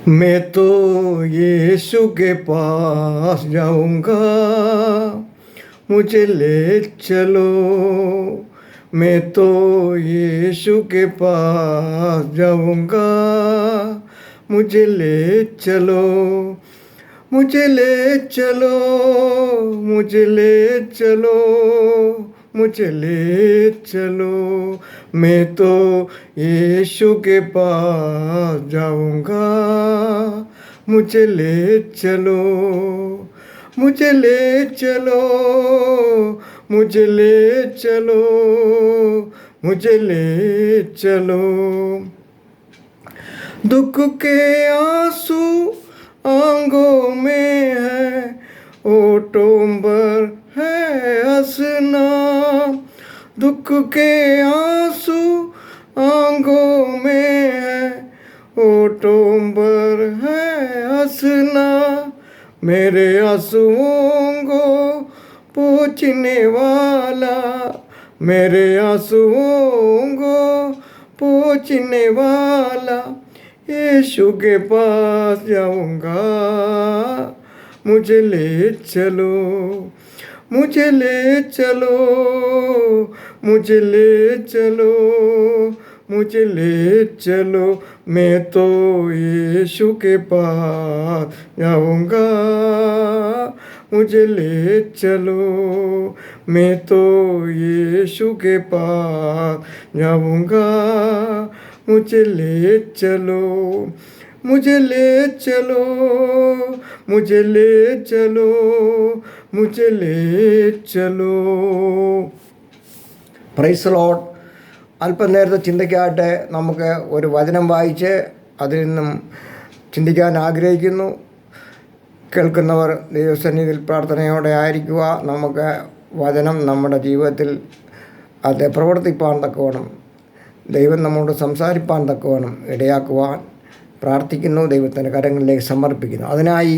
मैं तो यीशु के पास जाऊंगा, मुझे ले चलो। मैं तो यीशु के पास जाऊंगा, मुझे ले चलो। मुझे ले चलो, मुझे ले चलो, मुझे ले चलो। मैं तो यीशु के पास जाऊंगा, मुझे ले चलो। मुझे ले चलो, मुझे ले चलो, मुझे ले चलो। दुख के आंसू आंखों में है, ओटोंबर है हंसना। दुख के आंसू आंखों में है, ओटोंबर है हंसना। मेरे आंसुओं को पोंछने वाला, मेरे आंसुओं को पोंछने वाला, यीशु के पास जाऊंगा, मुझे ले चलो। मुझे ले चलो, मुझे ले चलो, मुझे ले चलो। मैं तो यीशु के पास जाऊंगा, मुझे ले चलो। मैं तो यीशु के पास जाऊंगा, मुझे ले चलो। मुझे ले चलो, मुझे ले चलो, मुझे ले चलो. Praise Lord. അല്പനേരത്തെ ചിന്തയ്ക്കായിട്ട് നമുക്ക് ഒരു വചനം വായിച്ച് അതിൽ നിന്നും ചിന്തിക്കാൻ ആഗ്രഹിക്കുന്നു. കേൾക്കുന്നവർ ദൈവസന്നിധിയിൽ പ്രാർത്ഥനയോടെ ആയിരിക്കുക. നമുക്ക് വചനം നമ്മുടെ ജീവിതത്തിൽ അത് പ്രവർത്തിപ്പാൻ തക്കവണ്ണം, ദൈവം നമ്മോട് സംസാരിപ്പാൻ തക്കവണ്ണം ഇടയാക്കുവാൻ പ്രാർത്ഥിക്കുന്നു. ദൈവത്തിൻ്റെ കരങ്ങളിലേക്ക് സമർപ്പിക്കുന്നു. അതിനായി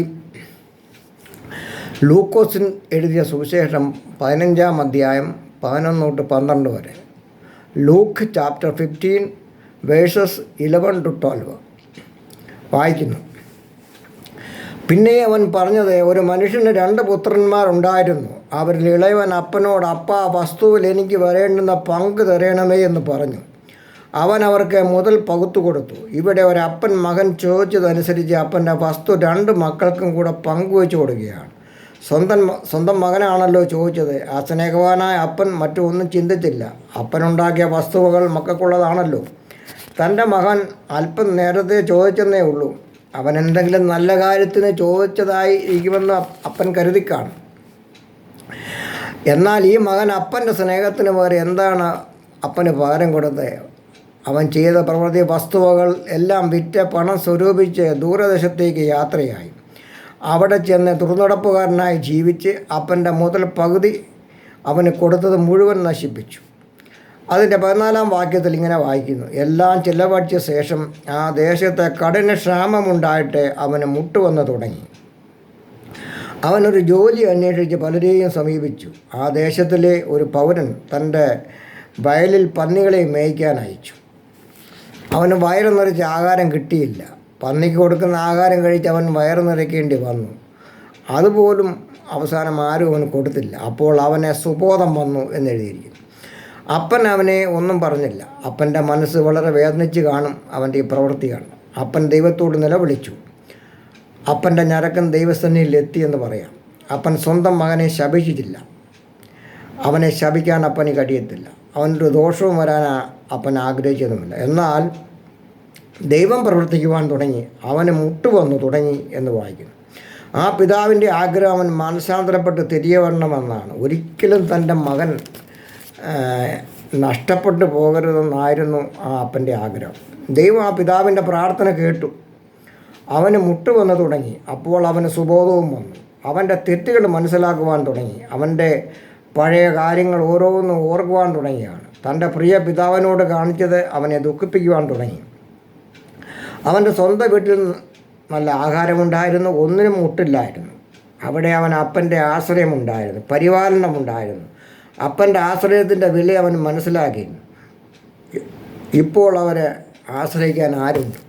ലൂക്കോസിൻ എഴുതിയ സുവിശേഷം 15-ാം അധ്യായം 11 തൊട്ട് 12 വരെ. ലൂക്ക് ചാപ്റ്റർ 15 വേഴ്സസ് 11 to 12 വായിക്കുന്നു. പിന്നെ അവൻ പറഞ്ഞത്, ഒരു മനുഷ്യന് 2 പുത്രന്മാരുണ്ടായിരുന്നു. അവരിൽ ഇളയവൻ അപ്പനോട്, അപ്പാ, വസ്തുവിൽ എനിക്ക് വരേണ്ടുന്ന പങ്ക് തരണമേ എന്ന് പറഞ്ഞു. അവൻ അവർക്ക് മുതൽ പകുത്തു കൊടുത്തു. ഇവിടെ ഒരപ്പൻ മകൻ ചോദിച്ചതനുസരിച്ച് അപ്പൻ്റെ വസ്തു 2 മക്കൾക്കും കൂടെ പങ്കുവെച്ചു കൊടുക്കുകയാണ്. സ്വന്തം മകനാണല്ലോ ചോദിച്ചത്. ആ സ്നേഹവാനായ അപ്പൻ മറ്റൊന്നും ചിന്തിച്ചില്ല. അപ്പനുണ്ടാക്കിയ വസ്തുവകൾ മക്കൾക്കുള്ളതാണല്ലോ. തൻ്റെ മകൻ അല്പം നേരത്തെ ചോദിച്ചെന്നേ ഉള്ളൂ. അവൻ എന്തെങ്കിലും നല്ല കാര്യത്തിന് ചോദിച്ചതായി ഇരിക്കുമെന്ന് അപ്പൻ കരുതിക്കാണ്. എന്നാൽ ഈ മകൻ അപ്പൻ്റെ സ്നേഹത്തിന് പകരം എന്താണ് അപ്പന് പകരം കൊടുത്തത്? അവൻ ചെയ്ത പ്രവൃത്തി വസ്തുവകൾ എല്ലാം വിറ്റ് പണം സ്വരൂപിച്ച് ദൂരദേശത്തേക്ക് യാത്രയായി. അവിടെ ചെന്ന് ദുർനടപ്പുകാരനായി ജീവിച്ച് അപ്പൻ്റെ മുതൽ പകുതി അവന് കൊടുത്തത് മുഴുവൻ നശിപ്പിച്ചു. അതിൻ്റെ 14-ാം വാക്യത്തിൽ ഇങ്ങനെ വായിക്കുന്നു, എല്ലാം ചിലവഴിച്ച ശേഷം ആ ദേശത്തെ കഠിന ക്ഷാമമുണ്ടായിട്ട് അവന് മുട്ടുവന്ന് തുടങ്ങി. അവനൊരു ജോലി അന്വേഷിച്ച് പലരെയും സമീപിച്ചു. ആ ദേശത്തിലെ ഒരു പൗരൻ തൻ്റെ വയലിൽ പന്നികളെ മേയ്ക്കാൻ അയച്ചു. അവന് വയറ് നിറച്ച് ആഹാരം കിട്ടിയില്ല. പന്നിക്ക് കൊടുക്കുന്ന ആഹാരം കഴിച്ച് അവൻ വയറ് നിറയ്ക്കേണ്ടി വന്നു. അതുപോലും അവസാനം ആരും അവന് കൊടുത്തില്ല. അപ്പോൾ അവനെ സുബോധം വന്നു എന്നെഴുതിയിരിക്കുന്നു. അപ്പൻ അവനെ ഒന്നും പറഞ്ഞില്ല. അപ്പൻ്റെ മനസ്സ് വളരെ വേദനിച്ച് കാണും അവൻ്റെ ഈ പ്രവൃത്തി കാണും. അപ്പൻ ദൈവത്തോട് നിലവിളിച്ചു. അപ്പൻ്റെ ഞരക്കം ദൈവസന്നിധിയിൽ എത്തിയെന്ന് പറയാം. അപ്പൻ സ്വന്തം മകനെ ശപിച്ചിട്ടില്ല. അവനെ ശപിക്കാൻ അപ്പന് കഴിയത്തില്ല. അവനൊരു ദോഷവും വരാൻ അപ്പൻ ആഗ്രഹിച്ചതുമില്ല. എന്നാൽ ദൈവം പ്രവർത്തിക്കുവാൻ തുടങ്ങി. അവന് മുട്ടുവന്നു തുടങ്ങി എന്ന് വായിക്കുന്നു. ആ പിതാവിൻ്റെ ആഗ്രഹം അവൻ മാനസാന്തരപ്പെട്ട് തിരികെ വരണമെന്നാണ്. ഒരിക്കലും തൻ്റെ മകൻ നഷ്ടപ്പെട്ടു പോകരുതെന്നായിരുന്നു ആ അപ്പൻ്റെ ആഗ്രഹം. ദൈവം ആ പിതാവിൻ്റെ പ്രാർത്ഥന കേട്ടു. അവന് മുട്ടുവന്നു തുടങ്ങി. അപ്പോൾ അവന് സുബോധവും വന്നു. അവൻ്റെ തെറ്റുകൾ മനസ്സിലാക്കുവാൻ തുടങ്ങി. അവൻ്റെ പഴയ കാര്യങ്ങൾ ഓരോന്നും ഓർക്കുവാൻ തുടങ്ങിയാണ്. തൻ്റെ പ്രിയ പിതാവിനോട് കാണിച്ചത് അവനെ ദുഃഖിപ്പിക്കുവാൻ തുടങ്ങി. അവൻ്റെ സ്വന്തം വീട്ടിൽ നല്ല ആഹാരമുണ്ടായിരുന്നു, ഒന്നിനും മുട്ടില്ലായിരുന്നു. അവിടെ അവൻ അപ്പൻ്റെ ആശ്രയമുണ്ടായിരുന്നു, പരിപാലനമുണ്ടായിരുന്നു. അപ്പൻ്റെ ആശ്രയത്തിൻ്റെ വില അവൻ മനസ്സിലാക്കി. ഇപ്പോൾ അവരെ ആശ്രയിക്കാൻ ആരുണ്ട്?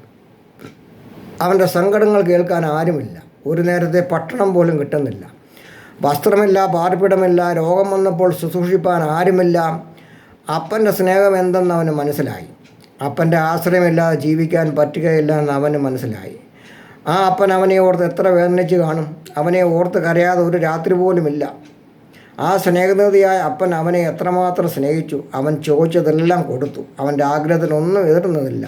അവൻ്റെ സങ്കടങ്ങൾ കേൾക്കാൻ ആരുമില്ല. ഒരു നേരത്തെ ഭക്ഷണം പോലും കിട്ടുന്നില്ല. വസ്ത്രമില്ല, പാർപ്പിടമില്ല. രോഗം വന്നപ്പോൾ ശുശ്രൂഷിപ്പാൻ ആരുമില്ല. അപ്പൻ്റെ സ്നേഹം എന്തെന്ന് അവന് മനസ്സിലായി. അപ്പൻ്റെ ആശ്രയമില്ലാതെ ജീവിക്കാൻ പറ്റുകയില്ല എന്ന് അവന് മനസ്സിലായി. ആ അപ്പൻ അവനെ ഓർത്ത് എത്ര വേദനിച്ച് കാണും. അവനെ ഓർത്ത് കരയാതെ ഒരു രാത്രി പോലുമില്ല. ആ സ്നേഹനിധിയായ അപ്പൻ അവനെ എത്രമാത്രം സ്നേഹിച്ചു. അവൻ ചോദിച്ചതെല്ലാം കൊടുത്തു. അവൻ്റെ ആഗ്രഹത്തിനൊന്നും എതിർന്നതില്ല.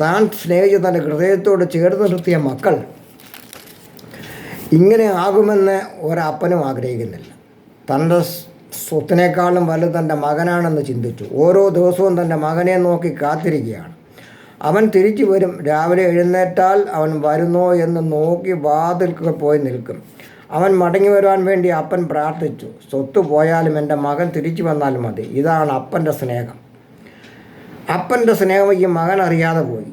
താൻ സ്നേഹിച്ച് തൻ്റെ ഹൃദയത്തോട് ചേർത്ത് നിർത്തിയ മക്കൾ ഇങ്ങനെ ആകുമെന്ന് ഒരപ്പനും ആഗ്രഹിക്കുന്നില്ല. തൻ്റെ സ്വത്തിനേക്കാളും വലുത് തൻ്റെ മകനാണെന്ന് ചിന്തിച്ചു. ഓരോ ദിവസവും തൻ്റെ മകനെ നോക്കി കാത്തിരിക്കുകയാണ്. അവൻ തിരിച്ചു വരും. രാവിലെ എഴുന്നേറ്റാൽ അവൻ വരുന്നോ എന്ന് നോക്കി വാതിൽക്ക് പോയി നിൽക്കും. അവൻ മടങ്ങി വരുവാൻ വേണ്ടി അപ്പൻ പ്രാർത്ഥിച്ചു. സ്വത്ത് പോയാലും എൻ്റെ മകൻ തിരിച്ചു വന്നാൽ മതി. ഇതാണ് അപ്പൻ്റെ സ്നേഹം. അപ്പൻ്റെ സ്നേഹം ഈ മകൻ അറിയാതെ പോയി.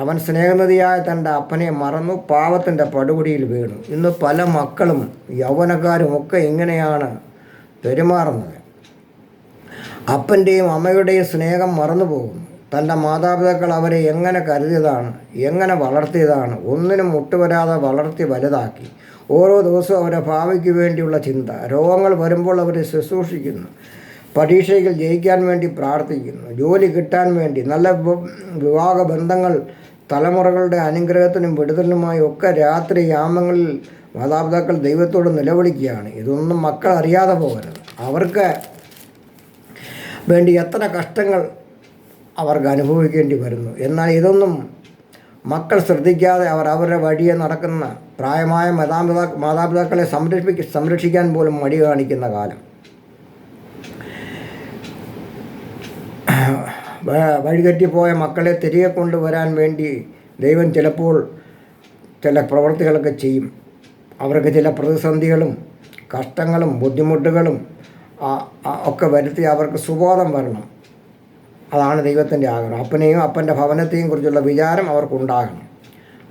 അവൻ സ്നേഹനിധിയായ തൻ്റെ അപ്പനെ മറന്നു, പാവത്തിൻ്റെ പടുകുടിയിൽ വീണു. ഇന്ന് പല മക്കളും യൗവനക്കാരും ഒക്കെ ഇങ്ങനെയാണ് പെരുമാറുന്നത്. അപ്പൻ്റെയും അമ്മയുടെയും സ്നേഹം മറന്നു പോകുന്നു. തൻ്റെ മാതാപിതാക്കൾ അവരെ എങ്ങനെ കരുതിയതാണ്, എങ്ങനെ വളർത്തിയതാണ്. ഒന്നിനും മുട്ടുവരാതെ വളർത്തി വലുതാക്കി. ഓരോ ദിവസവും അവരുടെ ഭാവിക്ക് വേണ്ടിയുള്ള ചിന്ത. രോഗങ്ങൾ വരുമ്പോൾ അവരെ ശുശ്രൂഷിക്കുന്നു. പരീക്ഷയിൽ ജയിക്കാൻ വേണ്ടി പ്രാർത്ഥിക്കുന്നു. ജോലി കിട്ടാൻ വേണ്ടി, നല്ല വിവാഹ ബന്ധങ്ങൾ, തലമുറകളുടെ അനുഗ്രഹത്തിനും വിടുതലിനുമായി ഒക്കെ രാത്രി യാമങ്ങളിൽ മാതാപിതാക്കൾ ദൈവത്തോട് നിലവിളിക്കുകയാണ്. ഇതൊന്നും മക്കൾ അറിയാതെ പോകരുത്. അവർക്ക് വേണ്ടി എത്ര കഷ്ടങ്ങൾ അവർക്ക് അനുഭവിക്കേണ്ടി വരുന്നു. എന്നാൽ ഇതൊന്നും മക്കൾ ശ്രദ്ധിക്കാതെ അവർ അവരുടെ വഴിയെ നടക്കുന്ന പ്രായമായ മാതാപിതാക്കളെ സംരക്ഷിക്കാൻ പോലും മടി കാണിക്കുന്ന കാലം. വഴിതെറ്റിപ്പോയ മക്കളെ തിരികെ കൊണ്ടുവരാൻ വേണ്ടി ദൈവം ചിലപ്പോൾ ചില പ്രവൃത്തികളൊക്കെ ചെയ്യും. അവർക്ക് ചില പ്രതിസന്ധികളും കഷ്ടങ്ങളും ബുദ്ധിമുട്ടുകളും ഒക്കെ വരുത്തി അവർക്ക് സുബോധം വരണം. അതാണ് ദൈവത്തിൻ്റെ ആഗ്രഹം. അപ്പനെയും അപ്പൻ്റെ ഭവനത്തെയും കുറിച്ചുള്ള വിചാരം അവർക്കുണ്ടാകണം.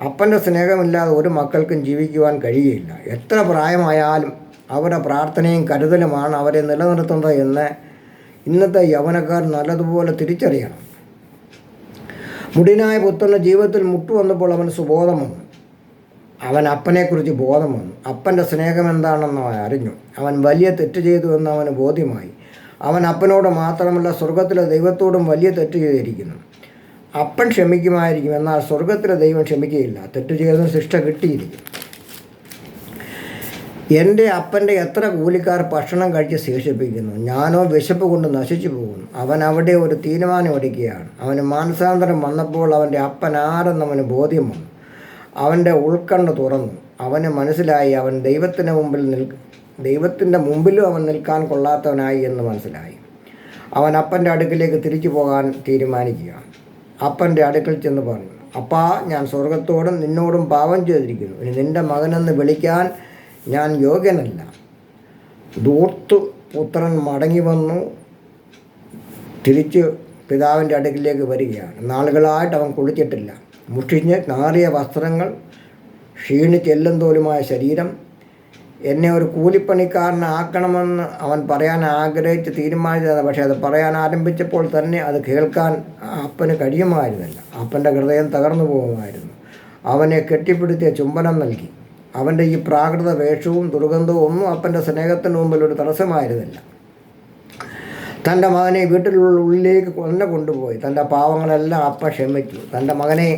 അപ്പൻ്റെ സ്നേഹമില്ലാതെ ഒരു മക്കൾക്കും ജീവിക്കുവാൻ കഴിയില്ല. എത്ര പ്രായമായാലും അവരുടെ പ്രാർത്ഥനയും കരുതലുമാണ് അവരെ നിലനിർത്തുന്നത് എന്ന് ഇന്നത്തെ യൗവനക്കാർ നല്ലതുപോലെ തിരിച്ചറിയണം. മുടിനായ പുത്രൻ്റെ ജീവിതത്തിൽ മുട്ടുവന്നപ്പോൾ അവന് സുബോധം വന്നു. അവൻ അപ്പനെക്കുറിച്ച് ബോധം വന്നു. അപ്പൻ്റെ സ്നേഹം എന്താണെന്ന് അവൻ അറിഞ്ഞു. അവൻ വലിയ തെറ്റ് ചെയ്തു എന്ന് അവന് ബോധ്യമായി. അവൻ അപ്പനോട് മാത്രമല്ല സ്വർഗത്തിലെ ദൈവത്തോടും വലിയ തെറ്റ് ചെയ്തിരിക്കുന്നു. അപ്പൻ ക്ഷമിക്കുമായിരിക്കും, എന്നാൽ സ്വർഗത്തിലെ ദൈവം ക്ഷമിക്കുകയില്ല. തെറ്റ് ചെയ്തതിന് ശിക്ഷ കിട്ടിയിരിക്കും. എൻ്റെ അപ്പൻ്റെ എത്ര കൂലിക്കാർ ഭക്ഷണം കഴിച്ച് ശേഷിപ്പിക്കുന്നു, ഞാനോ വിശപ്പ് കൊണ്ട് നശിച്ചു പോകുന്നു. അവൻ അവിടെ ഒരു തീരുമാനം എടുക്കുകയാണ്. അവന് മാനസാന്തരം വന്നപ്പോൾ അവൻ്റെ അപ്പൻ ആരെന്ന് അവന് ബോധ്യം വന്നു. അവൻ്റെ ഉൾക്കണ്ണ് തുറന്നു. അവന് മനസ്സിലായി അവൻ ദൈവത്തിൻ്റെ മുമ്പിലും അവൻ നിൽക്കാൻ കൊള്ളാത്തവനായി എന്ന് മനസ്സിലായി. അവൻ അപ്പൻ്റെ അടുക്കിലേക്ക് തിരിച്ചു പോകാൻ തീരുമാനിക്കുകയാണ്. അപ്പൻ്റെ അടുക്കൽ ചെന്ന് പറഞ്ഞു, അപ്പാ, ഞാൻ സ്വർഗത്തോടും നിന്നോടും പാപം ചെയ്തിരിക്കുന്നു. ഇനി നിൻ്റെ മകനെന്ന് വിളിക്കാൻ ഞാൻ യോഗ്യനല്ല. പുത്രൻ മടങ്ങി വന്നു തിരിച്ച് പിതാവിൻ്റെ അടുക്കിലേക്ക് വരികയാണ്. നാളുകളായിട്ട് അവൻ കുളിച്ചിട്ടില്ല. മുഷിഞ്ഞ് നാറിയ വസ്ത്രങ്ങൾ, ക്ഷീണിച്ച് എല്ലും തോലുമായ ശരീരം. എന്നെ ഒരു കൂലിപ്പണിക്കാരനാക്കണമെന്ന് അവൻ പറയാൻ ആഗ്രഹിച്ച് തീരുമാനിച്ചതാണ്. പക്ഷേ അത് പറയാൻ ആരംഭിച്ചപ്പോൾ തന്നെ അത് കേൾക്കാൻ അപ്പന് കഴിയുമായിരുന്നില്ല. അപ്പൻ്റെ ഹൃദയം തകർന്നു പോകുമായിരുന്നു. അവനെ കെട്ടിപ്പിടുത്തിയ ചുംബനം നൽകി. അവൻ്റെ ഈ പ്രാകൃത വേഷവും ദുർഗന്ധവും ഒന്നും അപ്പൻ്റെ സ്നേഹത്തിന് മുമ്പിൽ ഒരു തടസ്സമായിരുന്നില്ല. തൻ്റെ മകനെ ഉള്ളിലേക്ക് തന്നെ കൊണ്ടുപോയി. തൻ്റെ പാവങ്ങളെല്ലാം അപ്പൻ ക്ഷമിച്ചു. തൻ്റെ മകനെ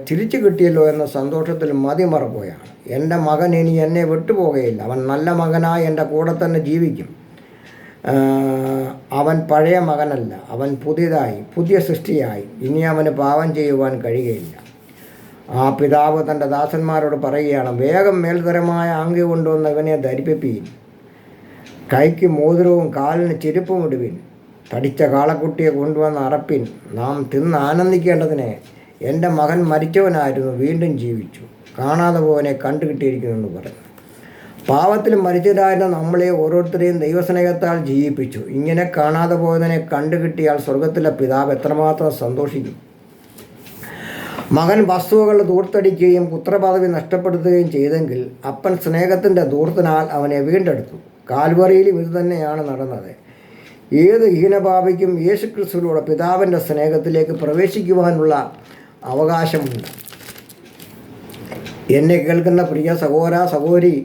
തിരിച്ചു കിട്ടിയല്ലോ എന്ന സന്തോഷത്തിൽ മതിമറക്കുകയാണ്. എൻ്റെ മകൻ ഇനി എന്നെ വിട്ടുപോകുകയില്ല. അവൻ നല്ല മകനായി എൻ്റെ കൂടെ തന്നെ ജീവിക്കും. അവൻ പഴയ മകനല്ല, അവൻ പുതിയ സൃഷ്ടിയായി. ഇനി അവന് പാപം ചെയ്യുവാൻ കഴിയുകയില്ല. ആ പിതാവ് തൻ്റെ ദാസന്മാരോട് പറയുകയാണ്, വേഗം മേൽതരമായ ആങ്കി കൊണ്ടുവന്ന് ഇവനെ ധരിപ്പിപ്പീൻ. കൈക്ക് മോതിരവും കാലിന് ചെരുപ്പും ഇടുവിൻ. തടിച്ച കാളക്കുട്ടിയെ കൊണ്ടുവന്ന് അറപ്പിൻ. നാം തിന്ന് ആനന്ദിക്കേണ്ടതിന്. എൻ്റെ മകൻ മരിച്ചവനായിരുന്നു, വീണ്ടും ജീവിച്ചു. കാണാതെ പോവനെ കണ്ടുകിട്ടിയിരിക്കുമെന്ന് പറഞ്ഞു. പാവത്തിൽ മരിച്ചവരായിരുന്ന നമ്മളെ ഓരോരുത്തരെയും ദൈവസ്നേഹത്താൽ ജീവിപ്പിച്ചു. ഇങ്ങനെ കാണാതെ പോയതിനെ കണ്ടുകിട്ടിയാൽ സ്വർഗത്തിലെ പിതാവ് എത്രമാത്രം സന്തോഷിക്കും. മകൻ വസ്തുവകൾ ധൂർത്തടിക്കുകയും പുത്രപദവി നഷ്ടപ്പെടുത്തുകയും ചെയ്തെങ്കിൽ അപ്പൻ സ്നേഹത്തിൻ്റെ ധൂർത്തിനാൽ അവനെ വീണ്ടെടുത്തു. കാൽവറിയിലും ഇത് തന്നെയാണ് നടന്നത്. ഏത് യേശുക്രിസ്തുവിലൂടെ പിതാവിൻ്റെ സ്നേഹത്തിലേക്ക് പ്രവേശിക്കുവാനുള്ള അവകാശമുണ്ട്. എന്നെ കേൾക്കുന്ന പ്രിയ സഹോദര സഹോദരി,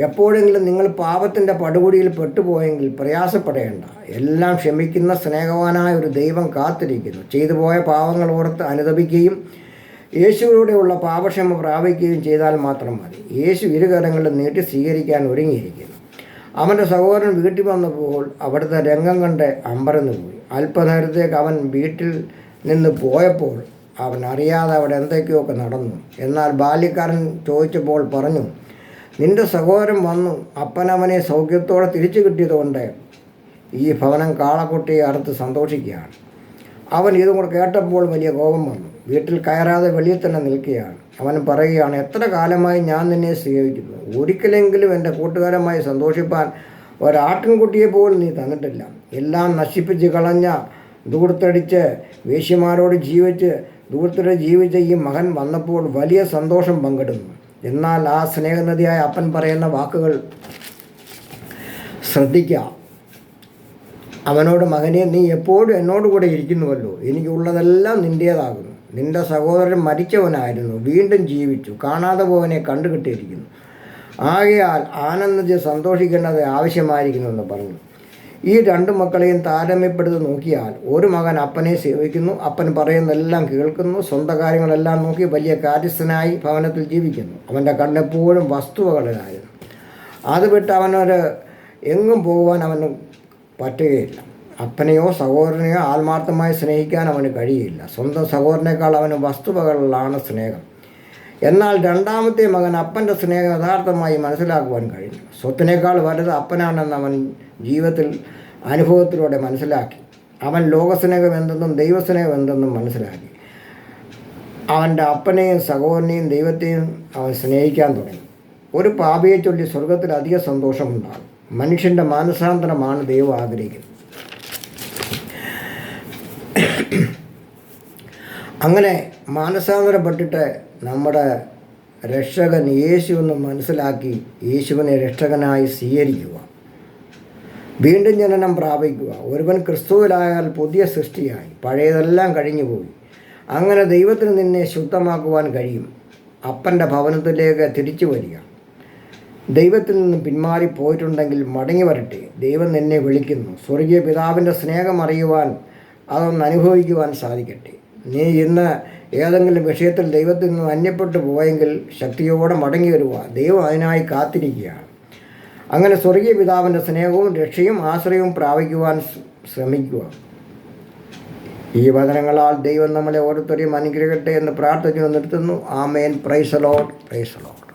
എപ്പോഴെങ്കിലും നിങ്ങൾ പാപത്തിൻ്റെ പടുകുടിയിൽ പെട്ടുപോയെങ്കിൽ പ്രയാസപ്പെടേണ്ട. എല്ലാം ക്ഷമിക്കുന്ന സ്നേഹവാനായ ഒരു ദൈവം കാത്തിരിക്കുന്നു. ചെയ്തു പോയ പാവങ്ങൾ ഓർത്ത് അനുതപിക്കുകയും യേശുവിലൂടെയുള്ള പാപക്ഷമ പ്രാപിക്കുകയും ചെയ്താൽ മാത്രം മതി. യേശു ഇരുകരങ്ങളും നീട്ടി സ്വീകരിക്കാൻ ഒരുങ്ങിയിരിക്കുന്നു. അവൻ്റെ സഹോദരൻ വീട്ടിൽ വന്നപ്പോൾ അവിടുത്തെ രംഗം കണ്ട് അമ്പരന്ന് പോയി. അല്പനേരത്തേക്ക് അവൻ വീട്ടിൽ നിന്ന് പോയപ്പോൾ അവൻ അറിയാതെ അവിടെ എന്തൊക്കെയൊക്കെ നടന്നു. എന്നാൽ ബാല്യക്കാരൻ ചോദിച്ചപ്പോൾ പറഞ്ഞു, നിന്റെ സഹോദരൻ വന്നു, അപ്പനവനെ സൗഖ്യത്തോടെ തിരിച്ചു കിട്ടിയതുകൊണ്ട് ഈ ഭവനം കാളക്കുട്ടിയെ അറുത്ത് സന്തോഷിക്കുകയാണ്. അവൻ ഇതും കൂടെ കേട്ടപ്പോൾ വലിയ കോപം വന്നു. വീട്ടിൽ കയറാതെ വെളിയിൽ തന്നെ നിൽക്കുകയാണ്. അവൻ പറയുകയാണ്, എത്ര കാലമായി ഞാൻ നിന്നെ സേവിക്കുന്നു, ഒരിക്കലെങ്കിലും എൻ്റെ കൂട്ടുകാരമായി സന്തോഷിപ്പാൻ ഒരാട്ടിൻകുട്ടിയെ പോലും നീ തന്നിട്ടില്ല. എല്ലാം നശിപ്പിച്ച് കളഞ്ഞ ദൂർത്തടിച്ച് വേശ്യമാരോട് ജീവിച്ച ഈ മകൻ വന്നപ്പോൾ വലിയ സന്തോഷം പങ്കിടുന്നു. എന്നാൽ ആ സ്നേഹനദിയായ അപ്പൻ പറയുന്ന വാക്കുകൾ ശ്രദ്ധിക്കുക. അവനോട്, മകനെ, നീ എപ്പോഴും എന്നോടുകൂടെ ഇരിക്കുന്നുവല്ലോ, എനിക്കുള്ളതെല്ലാം നിൻ്റേതാകുന്നു. നിൻ്റെ സഹോദരൻ മരിച്ചവനായിരുന്നു, വീണ്ടും ജീവിച്ചു, കാണാതെ പോവനെ കണ്ടുകിട്ടിയിരിക്കുന്നു. ആകയാൽ ആനന്ദിച്ച് സന്തോഷിക്കേണ്ടത് ആവശ്യമായിരിക്കുന്നുവെന്ന് പറഞ്ഞു. ഈ രണ്ടു മക്കളെയും താരതമ്യപ്പെടുത്തി നോക്കിയാൽ ഒരു മകൻ അപ്പനെ സേവിക്കുന്നു, അപ്പൻ പറയുന്നതെല്ലാം കേൾക്കുന്നു, സ്വന്തം കാര്യങ്ങളെല്ലാം നോക്കി വലിയ കാര്യസ്ഥനായി ഭവനത്തിൽ ജീവിക്കുന്നു. അവൻ്റെ കണ്ണെപ്പോഴും വസ്തുവകളിലായിരുന്നു. അത് വിട്ട് അവനൊരു എങ്ങും പോകുവാൻ അവന് പറ്റുകയില്ല. അപ്പനെയോ സഹോദരനെയോ ആത്മാർത്ഥമായി സ്നേഹിക്കാൻ അവന് കഴിയില്ല. സ്വന്തം സഹോദരനേക്കാൾ അവന് വസ്തുവകളിലാണ് സ്നേഹം. എന്നാൽ രണ്ടാമത്തെ മകൻ അപ്പൻ്റെ സ്നേഹം യഥാർത്ഥമായി മനസ്സിലാക്കുവാൻ കഴിഞ്ഞു. സ്വത്തിനേക്കാൾ വലുത് അപ്പനാണെന്ന് അവൻ ജീവിതത്തിൽ അനുഭവത്തിലൂടെ മനസ്സിലാക്കി. അവൻ ലോകസ്നേഹം എന്തെന്നും ദൈവസ്നേഹം എന്തെന്നും മനസ്സിലാക്കി. അവൻ്റെ അപ്പനെയും സഹോദരനെയും ദൈവത്തെയും അവൻ സ്നേഹിക്കാൻ തുടങ്ങി. ഒരു പാപിയെ ചൊല്ലി സ്വർഗത്തിൽ അധിക സന്തോഷമുണ്ടാകും. മനുഷ്യൻ്റെ മാനസാന്തരമാണ് ദൈവം ആഗ്രഹിക്കുന്നത്. അങ്ങനെ മാനസാന്തരപ്പെട്ടിട്ട് നമ്മുടെ രക്ഷകൻ യേശു എന്ന് മനസ്സിലാക്കി യേശുവിനെ രക്ഷകനായി സ്വീകരിക്കുക, വീണ്ടും ജനനം പ്രാപിക്കുക. ഒരുവൻ ക്രിസ്തുവിലായാൽ പുതിയ സൃഷ്ടിയായി, പഴയതെല്ലാം കഴിഞ്ഞുപോയി. അങ്ങനെ ദൈവത്തിന് നിന്നെ ശുദ്ധമാക്കുവാൻ കഴിയും. അപ്പൻ്റെ ഭവനത്തിലേക്ക് തിരിച്ചു വരിക. ദൈവത്തിൽ നിന്ന് പിന്മാറിപ്പോയിട്ടുണ്ടെങ്കിൽ മടങ്ങി വരട്ടെ. ദൈവം നിന്നെ വിളിക്കുന്നു. സ്വർഗീയ പിതാവിൻ്റെ സ്നേഹം അറിയുവാൻ, അതൊന്ന് അനുഭവിക്കുവാൻ സാധിക്കട്ടെ. നീ ഇന്ന് ഏതെങ്കിലും വിഷയത്തിൽ ദൈവത്തിൽ നിന്ന് അന്യപ്പെട്ടു പോയെങ്കിൽ ശക്തിയോടെ മടങ്ങി വരിക. ദൈവം അതിനായി കാത്തിരിക്കുകയാണ്. അങ്ങനെ സ്വർഗീയ പിതാവിൻ്റെ സ്നേഹവും രക്ഷയും ആശ്രയവും പ്രാപിക്കുവാൻ ശ്രമിക്കുക. ഈ വചനങ്ങളാൽ ദൈവം നമ്മളെ ഓരോരുത്തരെയും അനുഗ്രഹിക്കട്ടെ എന്ന് പ്രാർത്ഥിച്ചു നിർത്തുന്നു. ആമേൻ. Praise the Lord. Praise the Lord.